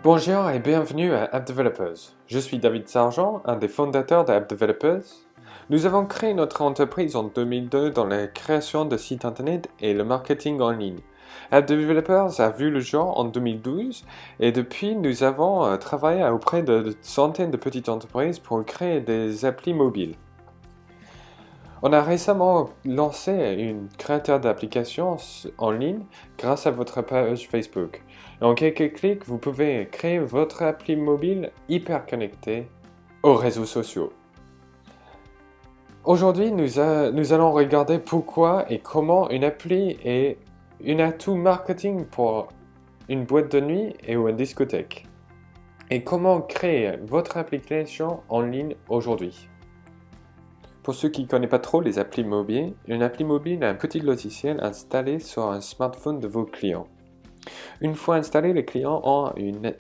Bonjour et bienvenue à App Developers. Je suis David Sargent, un des fondateurs d'App Developers. Nous avons créé notre entreprise en 2002 dans la création de sites internet et le marketing en ligne. App Developers a vu le jour en 2012 et depuis nous avons travaillé auprès de centaines de petites entreprises pour créer des applis mobiles. On a récemment lancé un créateur d'applications en ligne grâce à votre page Facebook. En quelques clics, vous pouvez créer votre appli mobile hyper connectée aux réseaux sociaux. Aujourd'hui, nous allons regarder pourquoi et comment une appli est un atout marketing pour une boîte de nuit et ou une discothèque. Et comment créer votre application en ligne aujourd'hui. Pour ceux qui ne connaissent pas trop les applis mobiles, une appli mobile est un petit logiciel installé sur un smartphone de vos clients. Une fois installé, les clients ont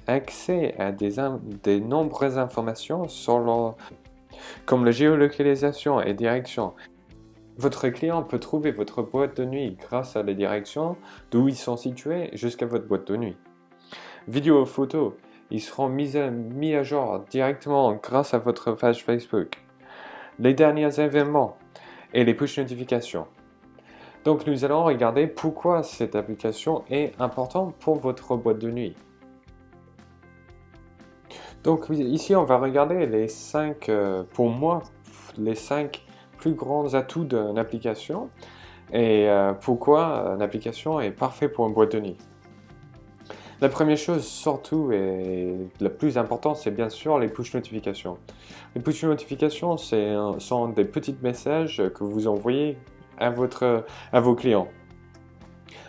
accès à des nombreuses informations comme la géolocalisation et direction. Votre client peut trouver votre boîte de nuit grâce à les directions d'où ils sont situés jusqu'à votre boîte de nuit. Vidéos et photos, ils seront mis à jour directement grâce à votre page Facebook. Les derniers événements et les push notifications. Donc nous allons regarder pourquoi cette application est importante pour votre boîte de nuit. Donc ici on va regarder les 5, pour moi, les 5 plus grands atouts d'une application et pourquoi une application est parfaite pour une boîte de nuit. La première chose, surtout, et la plus importante, c'est bien sûr les push notifications. Les push notifications, sont des petits messages que vous envoyez à vos clients.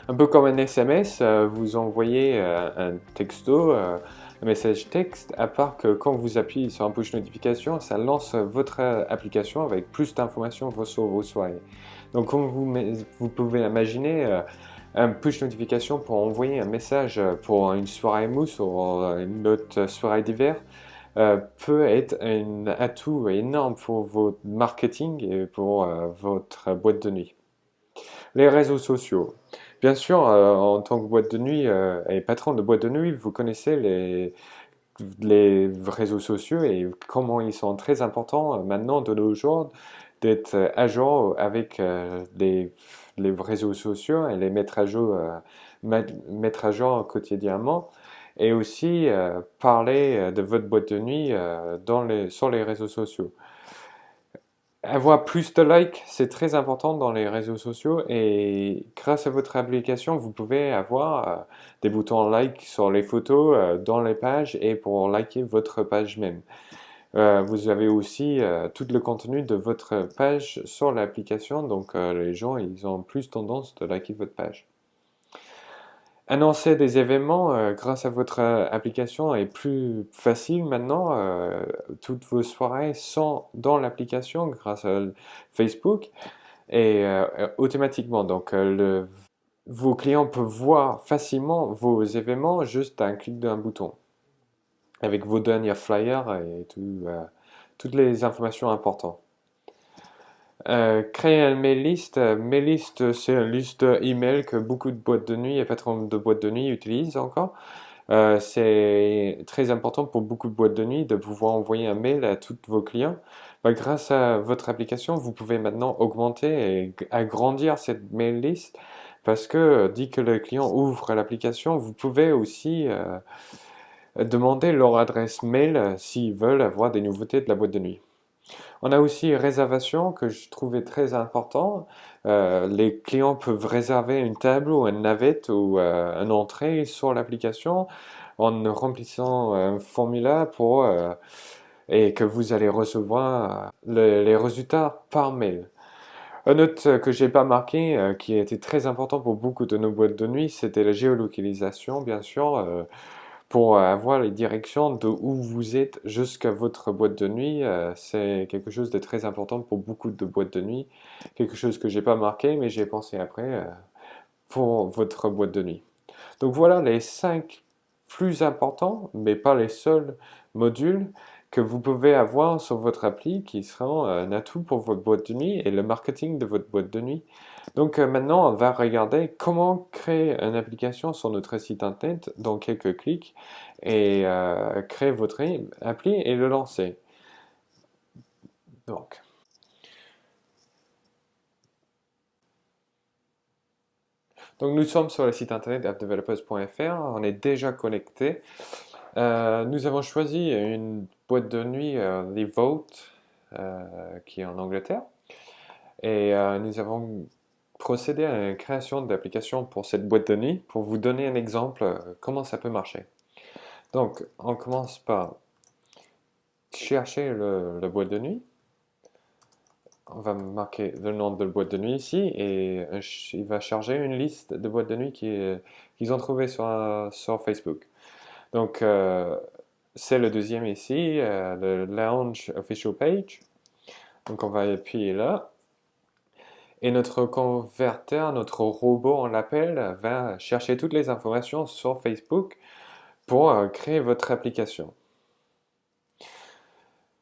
Un peu comme un SMS, vous envoyez un texto, un message texte, à part que quand vous appuyez sur un push notification, ça lance votre application avec plus d'informations sur vos soirées. Donc comme vous pouvez imaginer, un push notification pour envoyer un message pour une soirée mousse ou une autre soirée d'hiver peut être un atout énorme pour votre marketing et pour votre boîte de nuit. Les réseaux sociaux. Bien sûr, en tant que boîte de nuit et patron de boîte de nuit, vous connaissez les réseaux sociaux et comment ils sont très importants maintenant de nos jours d'être à jour avec les réseaux sociaux et les mettre à jour quotidiennement et aussi parler de votre boîte de nuit sur les réseaux sociaux. Avoir plus de likes, c'est très important dans les réseaux sociaux et grâce à votre application, vous pouvez avoir des boutons like sur les photos, dans les pages et pour liker votre page même. Vous avez aussi tout le contenu de votre page sur l'application, donc les gens ils ont plus tendance de liker votre page. Annoncer des événements grâce à votre application est plus facile maintenant. Toutes vos soirées sont dans l'application grâce à Facebook et automatiquement. Donc vos clients peuvent voir facilement vos événements juste à un clic d'un bouton avec vos derniers flyers et toutes les informations importantes. Créer un mail list. Mail list, c'est une liste email que beaucoup de boîtes de nuit et patrons de boîtes de nuit utilisent encore. C'est très important pour beaucoup de boîtes de nuit de pouvoir envoyer un mail à tous vos clients. Grâce à votre application, vous pouvez maintenant augmenter et agrandir cette mail list parce que dès que le client ouvre l'application, vous pouvez aussi demander leur adresse mail s'ils veulent avoir des nouveautés de la boîte de nuit. On a aussi réservation que je trouvais très important. Les clients peuvent réserver une table ou une navette ou une entrée sur l'application en remplissant un formulaire et que vous allez recevoir les résultats par mail. Un autre que j'ai pas marqué, qui était très important pour beaucoup de nos boîtes de nuit, c'était la géolocalisation, bien sûr. Pour avoir les directions de où vous êtes jusqu'à votre boîte de nuit, c'est quelque chose de très important pour beaucoup de boîtes de nuit. Quelque chose que j'ai pas marqué, mais j'ai pensé après pour votre boîte de nuit. Donc voilà les 5 plus importants, mais pas les seuls modules que vous pouvez avoir sur votre appli qui seront un atout pour votre boîte de nuit et le marketing de votre boîte de nuit. Donc maintenant, on va regarder comment créer une application sur notre site internet dans quelques clics et créer votre appli et le lancer. Donc, nous sommes sur le site internet appdevelopers.fr, on est déjà connecté. Nous avons choisi une boîte de nuit, The Vault, qui est en Angleterre, et nous avons procédé à la création d'application pour cette boîte de nuit pour vous donner un exemple comment ça peut marcher. Donc, on commence par chercher la boîte de nuit. On va marquer le nom de la boîte de nuit ici et il va charger une liste de boîtes de nuit qu'ils ont trouvées sur Facebook. Donc, c'est le deuxième ici, le Launch Official Page. Donc, on va appuyer là. Et notre converteur, notre robot, on l'appelle, va chercher toutes les informations sur Facebook pour créer votre application.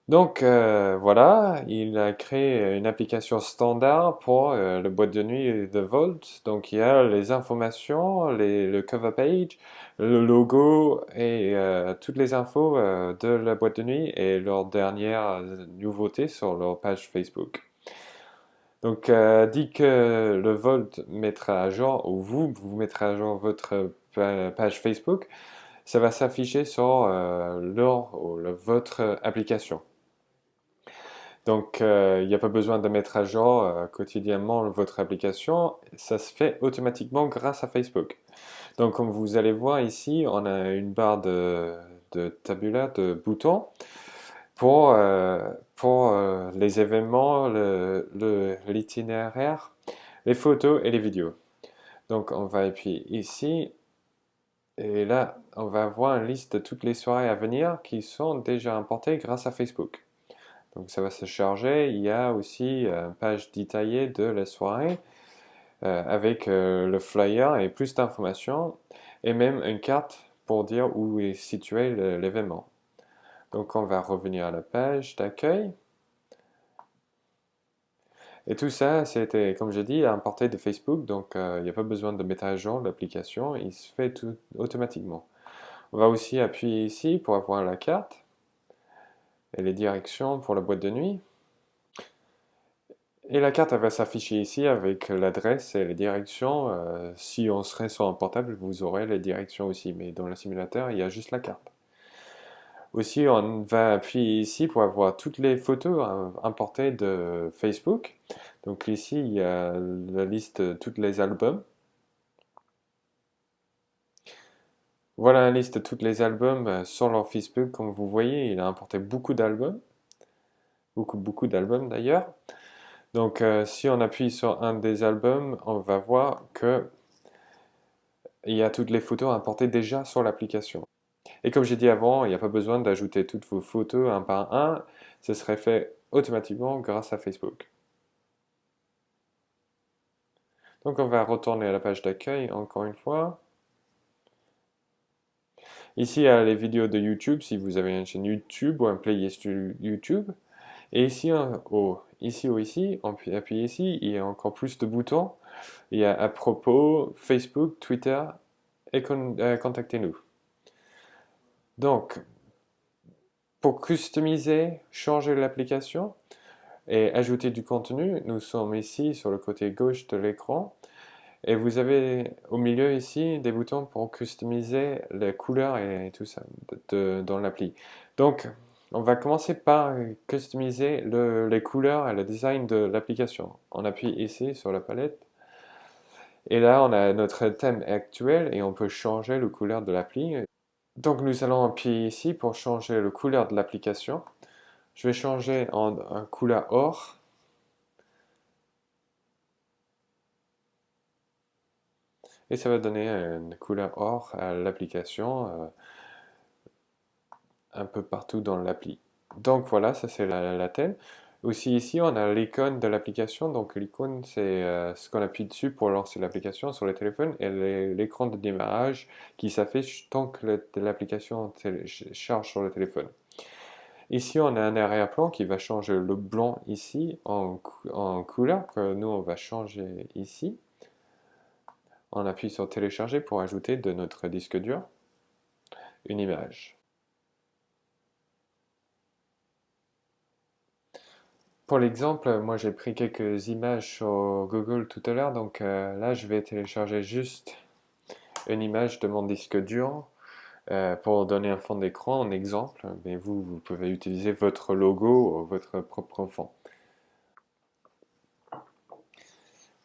Donc voilà, il a créé une application standard pour le boîte de nuit de Volt. Donc il y a les informations, le cover page, le logo et toutes les infos de la boîte de nuit et leurs dernières nouveautés sur leur page Facebook. Donc dès que le Volt mettra à jour, ou vous mettrez à jour votre page Facebook, ça va s'afficher sur votre application. Donc, il n'y a pas besoin de mettre à jour quotidiennement votre application, ça se fait automatiquement grâce à Facebook. Donc, comme vous allez voir ici, on a une barre de tabula, de boutons, pour les événements, l'itinéraire, les photos et les vidéos. Donc, on va appuyer ici, et là, on va avoir une liste de toutes les soirées à venir qui sont déjà importées grâce à Facebook. Donc ça va se charger. Il y a aussi une page détaillée de la soirée avec le flyer et plus d'informations et même une carte pour dire où est situé l'événement. Donc on va revenir à la page d'accueil. Et tout ça, c'était, comme j'ai dit, importé de Facebook, donc il n'y a pas besoin de mettre à jour l'application, il se fait tout automatiquement. On va aussi appuyer ici pour avoir la carte et les directions pour la boîte de nuit. Et la carte elle va s'afficher ici avec l'adresse et les directions. Si on serait sur un portable, vous aurez les directions aussi, mais dans le simulateur, il y a juste la carte. Aussi, on va appuyer ici pour avoir toutes les photos importées de Facebook. Donc ici, il y a la liste de tous les albums. Voilà la liste de tous les albums sur leur Facebook. Comme vous voyez, il a importé beaucoup d'albums. Beaucoup d'albums d'ailleurs. Donc, si on appuie sur un des albums, on va voir que il y a toutes les photos importées déjà sur l'application. Et comme j'ai dit avant, il n'y a pas besoin d'ajouter toutes vos photos un par un, ce serait fait automatiquement grâce à Facebook. Donc on va retourner à la page d'accueil encore une fois. Ici, il y a les vidéos de YouTube, si vous avez une chaîne YouTube ou un playlist YouTube. Et ici, ici, on peut appuyer ici, il y a encore plus de boutons. Il y a à propos, Facebook, Twitter et contactez-nous. Donc, pour customiser, changer l'application et ajouter du contenu, nous sommes ici sur le côté gauche de l'écran. Et vous avez au milieu ici des boutons pour customiser les couleurs et tout ça dans l'appli. Donc, on va commencer par customiser les couleurs et le design de l'application. On appuie ici sur la palette. Et là, on a notre thème actuel et on peut changer la couleur de l'appli. Donc, nous allons appuyer ici pour changer la couleur de l'application. Je vais changer en couleur or. Et ça va donner une couleur or à l'application un peu partout dans l'appli. Donc voilà, ça c'est la thème. Aussi ici, on a l'icône de l'application. Donc l'icône, c'est ce qu'on appuie dessus pour lancer l'application sur le téléphone et l'écran de démarrage qui s'affiche tant que l'application charge sur le téléphone. Ici, on a un arrière-plan qui va changer le blanc ici en couleur que nous, on va changer ici. On appuie sur télécharger pour ajouter de notre disque dur une image. Pour l'exemple, moi j'ai pris quelques images sur Google tout à l'heure, donc là je vais télécharger juste une image de mon disque dur pour donner un fond d'écran en exemple, mais vous pouvez utiliser votre logo ou votre propre fond.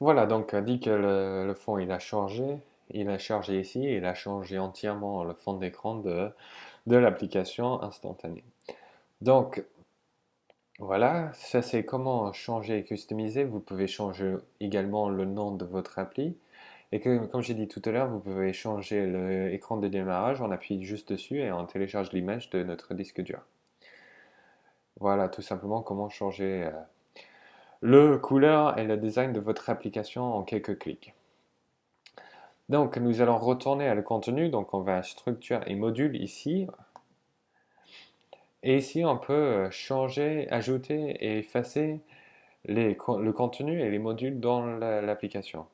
Voilà, donc dit que le fond il a chargé ici, et il a changé entièrement le fond d'écran de l'application instantanée. Donc voilà, ça c'est comment changer et customiser. Vous pouvez changer également le nom de votre appli. Et comme j'ai dit tout à l'heure, vous pouvez changer l'écran de démarrage, on appuie juste dessus et on télécharge l'image de notre disque dur. Voilà tout simplement comment changer le couleur et le design de votre application en quelques clics. Donc nous allons retourner à le contenu, donc on va à structure et module ici. Et ici on peut changer, ajouter et effacer le contenu et les modules dans l'application.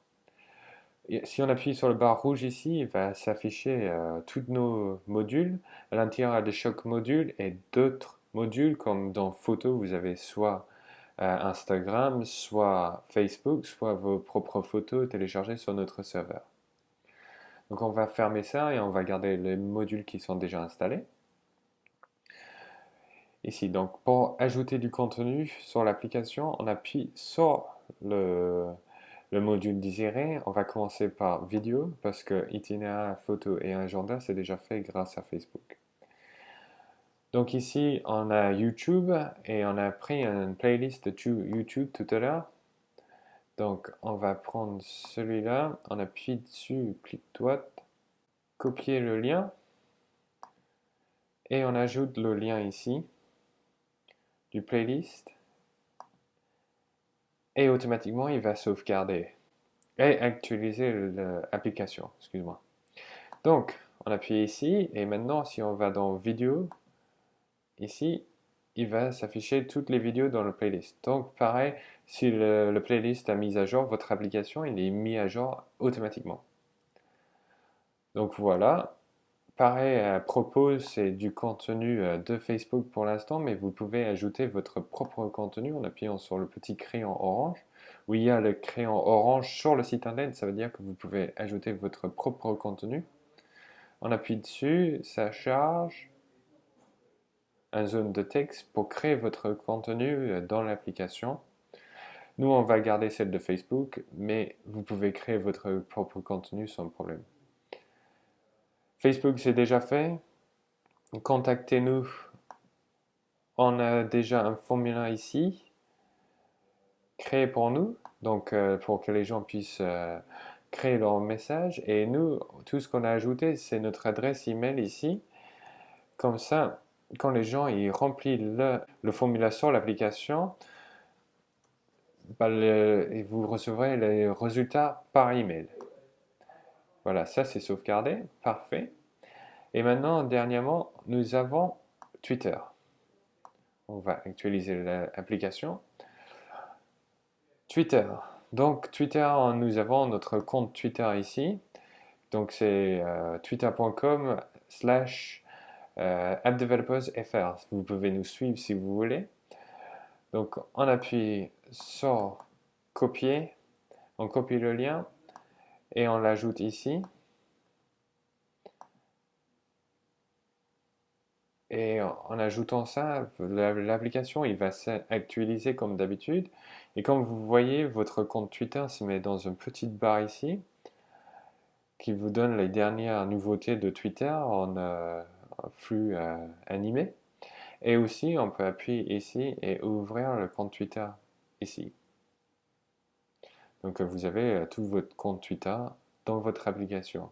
Si on appuie sur le bar rouge ici, il va s'afficher tous nos modules. À l'intérieur de chaque module et d'autres modules, comme dans Photos, vous avez soit Instagram, soit Facebook, soit vos propres photos téléchargées sur notre serveur. Donc on va fermer ça et on va garder les modules qui sont déjà installés. Ici, donc pour ajouter du contenu sur l'application, on appuie sur le module désiré. On va commencer par vidéo parce que itinéraire, photo et agenda, c'est déjà fait grâce à Facebook. Donc ici, on a YouTube et on a pris une playlist de YouTube tout à l'heure. Donc on va prendre celui-là, on appuie dessus, clic droit, copier le lien et on ajoute le lien ici du playlist et automatiquement il va sauvegarder et actualiser l'application, excuse-moi. Donc, on appuie ici et maintenant si on va dans vidéo, ici, il va s'afficher toutes les vidéos dans le playlist. Donc, pareil, si le playlist a mis à jour, votre application, il est mis à jour automatiquement. Donc voilà. Pareil, à propos, c'est du contenu de Facebook pour l'instant, mais vous pouvez ajouter votre propre contenu en appuyant sur le petit crayon orange. Où il y a le crayon orange sur le site internet, ça veut dire que vous pouvez ajouter votre propre contenu. On appuie dessus, ça charge un zone de texte pour créer votre contenu dans l'application. Nous, on va garder celle de Facebook, mais vous pouvez créer votre propre contenu sans problème. Facebook, c'est déjà fait. Contactez-nous. On a déjà un formulaire ici, créé pour nous, donc pour que les gens puissent créer leur message. Et nous, tout ce qu'on a ajouté, c'est notre adresse email ici. Comme ça, quand les gens ils remplissent le formulaire sur l'application, vous recevrez les résultats par email. Voilà, ça c'est sauvegardé, parfait. Et maintenant, dernièrement, nous avons Twitter. On va actualiser l'application. Twitter. Donc Twitter, nous avons notre compte Twitter ici. Donc c'est twitter.com/appdevelopersfr. Vous pouvez nous suivre si vous voulez. Donc on appuie sur copier, on copie le lien et on l'ajoute ici. Et en ajoutant ça, l'application il va s'actualiser comme d'habitude. Et comme vous voyez, votre compte Twitter se met dans une petite barre ici qui vous donne les dernières nouveautés de Twitter en flux animé. Et aussi, on peut appuyer ici et ouvrir le compte Twitter ici. Donc vous avez tout votre compte Twitter dans votre application.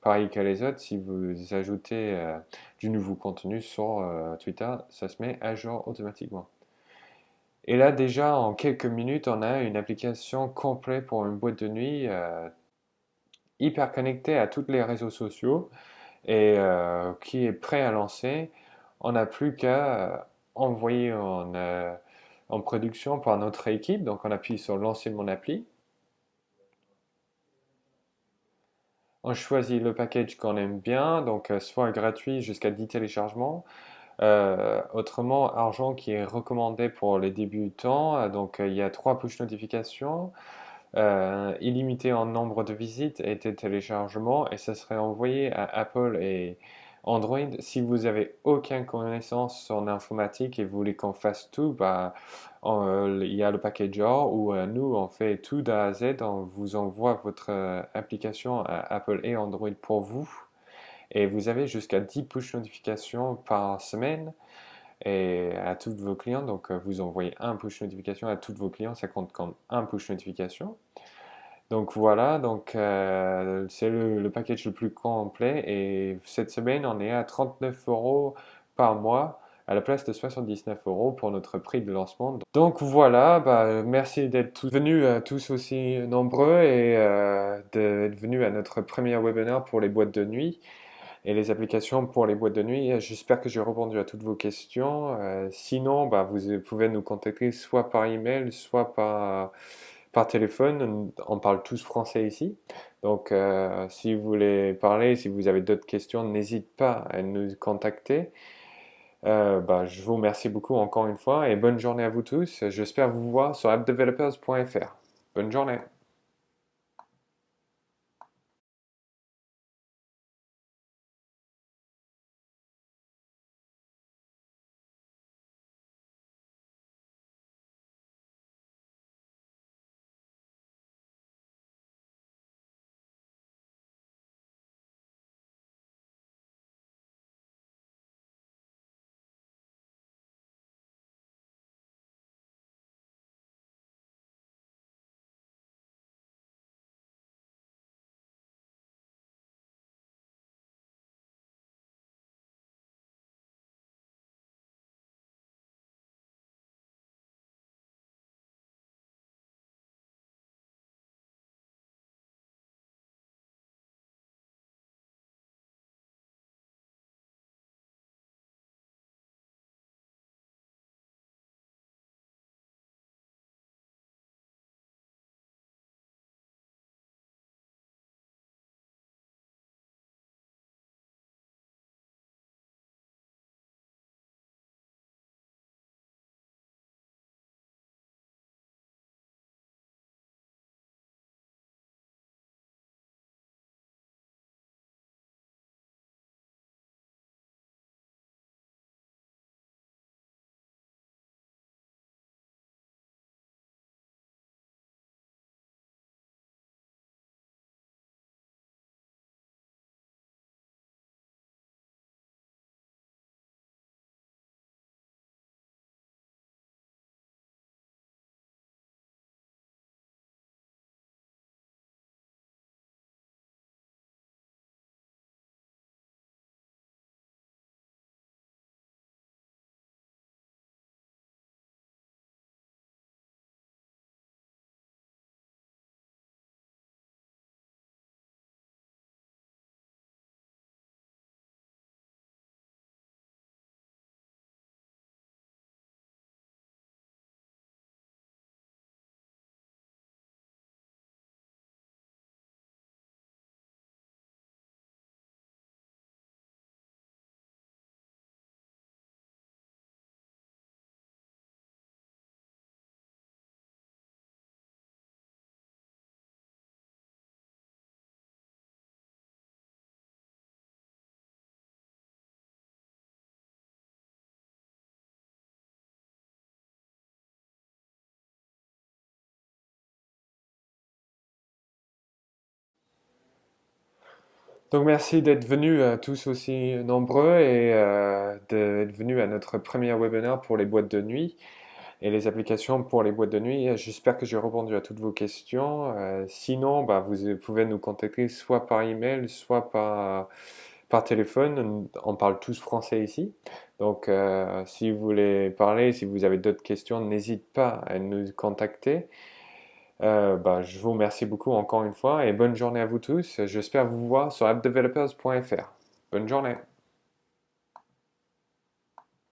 Pareil que les autres, si vous ajoutez du nouveau contenu sur Twitter, ça se met à jour automatiquement. Et là, déjà, en quelques minutes, on a une application complète pour une boîte de nuit hyper connectée à tous les réseaux sociaux et qui est prêt à lancer. On n'a plus qu'à envoyé en production par notre équipe. Donc on appuie sur lancer mon appli. On choisit le package qu'on aime bien, donc soit gratuit jusqu'à 10 téléchargements. Autrement, argent qui est recommandé pour les débutants. Donc il y a 3 push notifications, illimité en nombre de visites et de téléchargements, et ça serait envoyé à Apple et Android. Si vous avez aucune connaissance en informatique et vous voulez qu'on fasse tout, bah, il y a le packager où nous on fait tout d'A à Z, on vous envoie votre application à Apple et Android pour vous. Et vous avez jusqu'à 10 push notifications par semaine et à tous vos clients. Donc, vous envoyez un push notification à tous vos clients, ça compte comme un push notification. Donc voilà, donc c'est le package le plus complet. Et cette semaine, on est à 39 euros par mois à la place de 79 euros pour notre prix de lancement. Donc voilà, bah, merci d'être tous venus tous aussi nombreux et d'être venus à notre premier webinaire pour les boîtes de nuit et les applications pour les boîtes de nuit. J'espère que j'ai répondu à toutes vos questions. Sinon, bah, vous pouvez nous contacter soit par email, soit par téléphone. On parle tous français ici. Donc, si vous voulez parler, si vous avez d'autres questions, n'hésitez pas à nous contacter. Bah, je vous remercie beaucoup encore une fois et bonne journée à vous tous. J'espère vous voir sur appdevelopers.fr. Bonne journée. Donc merci d'être venus tous aussi nombreux et d'être venus à notre premier webinaire pour les boîtes de nuit et les applications pour les boîtes de nuit. J'espère que j'ai répondu à toutes vos questions. Sinon, bah, vous pouvez nous contacter soit par email, soit par téléphone. On parle tous français ici. Donc si vous voulez parler, si vous avez d'autres questions, n'hésitez pas à nous contacter. Bah, je vous remercie beaucoup encore une fois et bonne journée à vous tous. J'espère vous voir sur appdevelopers.fr. Bonne journée.